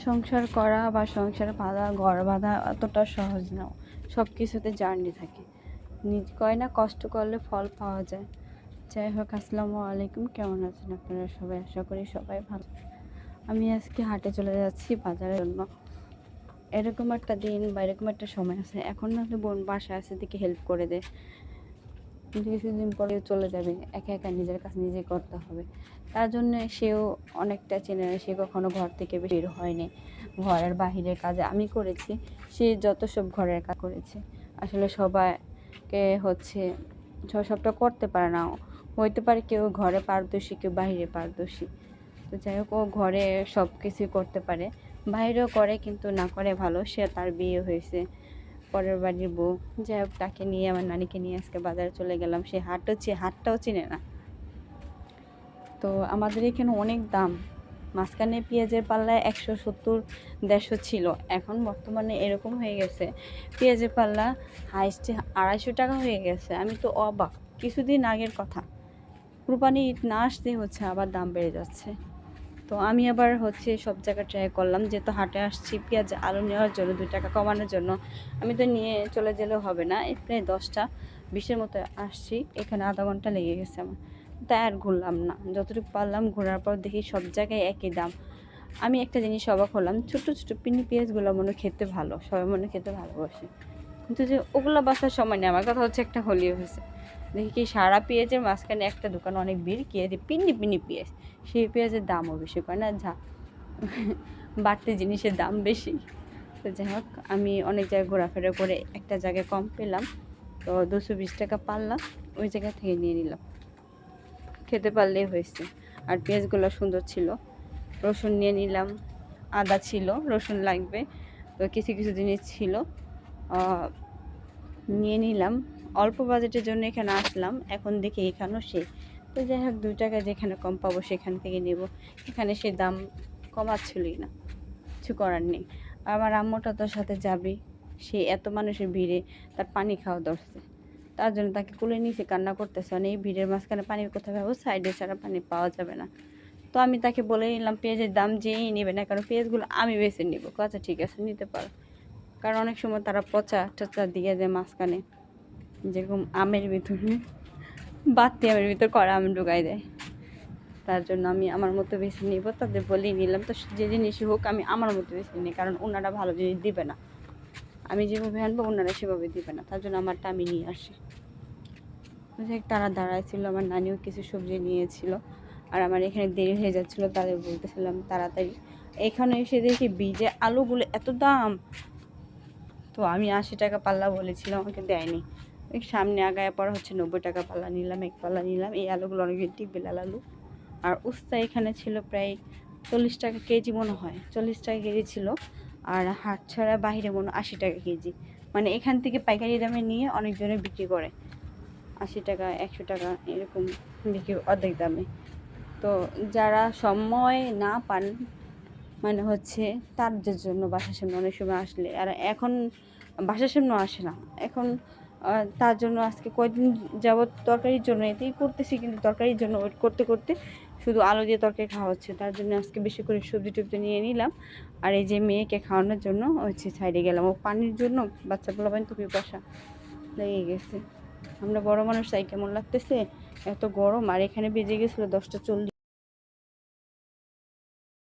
সংসার করা বা সংসার বাঁধা, ঘর বাঁধা অতটা সহজ নাও। সব কিছুতে জার্নি থাকে। কয় না, কষ্ট করলে ফল পাওয়া যায়। যাই হোক, আসসালামু আলাইকুম। কেমন আছেন আপনারা সবাই? আশা করি সবাই ভালো। আমি আজকে হাটে চলে যাচ্ছি বাজারের জন্য। এরকম একটা দিন বা এরকম একটা সময় আছে, এখন না তো বোন বাসায় আছে দিকে হেল্প করে দেয়, কিন্তু কিছুদিন পরে চলে যাবে, একা একা নিজের কাজ নিজে করতে হবে। তার জন্য সেও অনেকটা চেনে না, সে কখনো ঘর থেকে বের হয়নি। ঘরের বাহিরের কাজে আমি করেছি, সে যত সব ঘরের কাজ করেছে। আসলে সবাইকে সবটা করতে পারে না। হইতে পারে কেউ ঘরে পারদর্শী, কেউ বাহিরে পারদর্শী। তো যাই হোক, ও ঘরে সব কিছুই করতে পারে, বাইরেও করে, কিন্তু না করে ভালো। সে তার বিয়ে হয়েছে, পরের বাড়ির বউ। যাই হোক, তাকে নিয়ে, আমার নানিকে নিয়ে আজকে বাজারে চলে গেলাম। সে হাটটাও চিনে না। তো আমাদের এখানে অনেক দাম। মাঝখানে পেঁয়াজের পাল্লায় 170, 150 ছিল। এখন বর্তমানে এরকম হয়ে গেছে, পেঁয়াজের পাল্লা হাইস্ট 250 টাকা হয়ে গেছে। আমি তো অবাক। কিছুদিন আগের কথা, কুরবানি ঈদ না আসতেই আবার দাম বেড়ে যাচ্ছে। তো আমি আবার সব জায়গায় ট্রাই করলাম, যেহেতু হাটে আসছি পেঁয়াজ আলু নেওয়ার জন্য, 2 টাকা কমানোর জন্য। আমি তো নিয়ে চলে গেলেও হবে না, প্রায় 10টা 20-এর মতো আসছি। এখানে আধা ঘন্টা লেগে গেছে আমার। তাই আর ঘুরলাম না, যতটুকু পারলাম ঘোরার পর দেখি সব জায়গায় একই দাম। আমি একটা জিনিস অবাক হলাম, ছোটো ছোটো পিনি পেঁয়াজগুলো মনে খেতে ভালো, সবাই মনে খেতে ভালোবাসে, কিন্তু যে ওগুলো বাসার সময় নেই। আমার কথা একটা হলিও হয়েছে, দেখি কি সারা পেঁয়াজের মাঝখানে একটা দোকান অনেক ভিড়, কে দিয়ে পিন্নি পিন্নি পেঁয়াজ। সেই পেঁয়াজের দামও বেশি, করে না যা বাড়তি জিনিসের দাম বেশি। তো যাই হোক, আমি অনেক জায়গায় ঘোরাফেরা করে একটা জায়গায় কম পেলাম, তো 220 টাকা পারলাম, ওই জায়গা থেকে নিয়ে নিলাম। খেতে পারলেই হয়েছে। আর পেঁয়াজগুলো সুন্দর ছিল। রসুন নিয়ে নিলাম, আদা ছিল, রসুন লাগবে, তো কিছু কিছু জিনিস ছিল, নিয়ে নিলাম। অল্প বাজেটের জন্য এখানে আসলাম, এখন দেখি এখানেও তো যাই হোক, 2 টাকা যেখানে কম পাবো সেখান থেকে নেব। এখানে সে দাম কমাচ্ছিলই না, কিছু করার নেই। আমার আম্মুটা তোর সাথে যাবে, সে এত মানুষের ভিড়ে তার পানি খাওয়া ধরছে। তার জন্য তাকে কোলে নিচে কান্না করতেছে, মানে এই ভিড়ের মাঝখানে পানি কোথায় পাবো, সাইডে ছাড়া পানি পাওয়া যাবে না। তো আমি তাকে বলে নিলাম পেঁয়াজের দাম যেই নেবে না, কারণ পেঁয়াজগুলো আমি বেছে নিব। আচ্ছা ঠিক আছে, নিতে পারো। কারণ অনেক সময় তারা পচা টচা দিয়ে দেয় মাঝখানে, যেরকম আমের ভিতরে, বাড়তি আমের ভিতর কড়া আম ঢুকাই দেয়। তার জন্য আমি আমার মতো বেছে নিব, তাদের বলেই নিলাম। তো যে জিনিসই হোক আমি আমার মতো বেছে নিই, কারণ ওনারা ভালো জিনিস দিবে না। আমি যেভাবে আনবো ওনারা সেভাবে দিবে না, তার জন্য আমারটা আমি নিয়ে আসি। তারা দাঁড়াইছিল, আমার নানিও কিছু সবজি নিয়েছিল, আর আমার এখানে দেরি হয়ে যাচ্ছিলো, তাদের বলতেছিলাম তাড়াতাড়ি। এখানে এসে দেখি বীজে আলুগুলো এত দাম। তো আমি 80 টাকা পাল্লা বলেছিলাম, আমাকে দেয়নি। সামনে আগায় পর 90 টাকা পাল্লা নিলাম, এক পাল্লা নিলাম। এই আলুগুলো অনেক টিকবে, লাল আলু। আর উস্তা এখানে ছিল প্রায় 40 টাকা কেজি মনে হয়, 40 টাকা কেজি ছিল। আর হাট ছাড়া বাহিরে মনে 80 টাকা কেজি। মানে এখান থেকে পাইকারি দামে নিয়ে অনেকজনে বিক্রি করে 80 টাকা, 100 টাকা এরকম বিক্রি, অর্ধেক দামে। তো যারা সময় না পান, মানে তাদের জন্য বাসার সামনে অনেক সময় আসলে, আর এখন বাসার সামনে আসে না এখন। তার জন্য আজকে কয়েকদিন যাবৎ তরকারির জন্য এতেই করতেছি, কিন্তু তরকারির জন্য ওয়েট করতে করতে শুধু আলু দিয়ে তরকারি খাওয়া হচ্ছে। তার জন্য আজকে বেশি করে সবজি টবজি নিয়ে নিলাম। আর এই যে মেয়েকে খাওয়ানোর জন্য সাইডে গেলাম, ও পানির জন্য বাচ্চা পোলাপান তো পিপাসা লেগে গেছে। আমরা বড় মানুষ, তাই কেমন লাগতেছে, এত গরম। আর এখানে বেজে গেছিলো 10টা 40।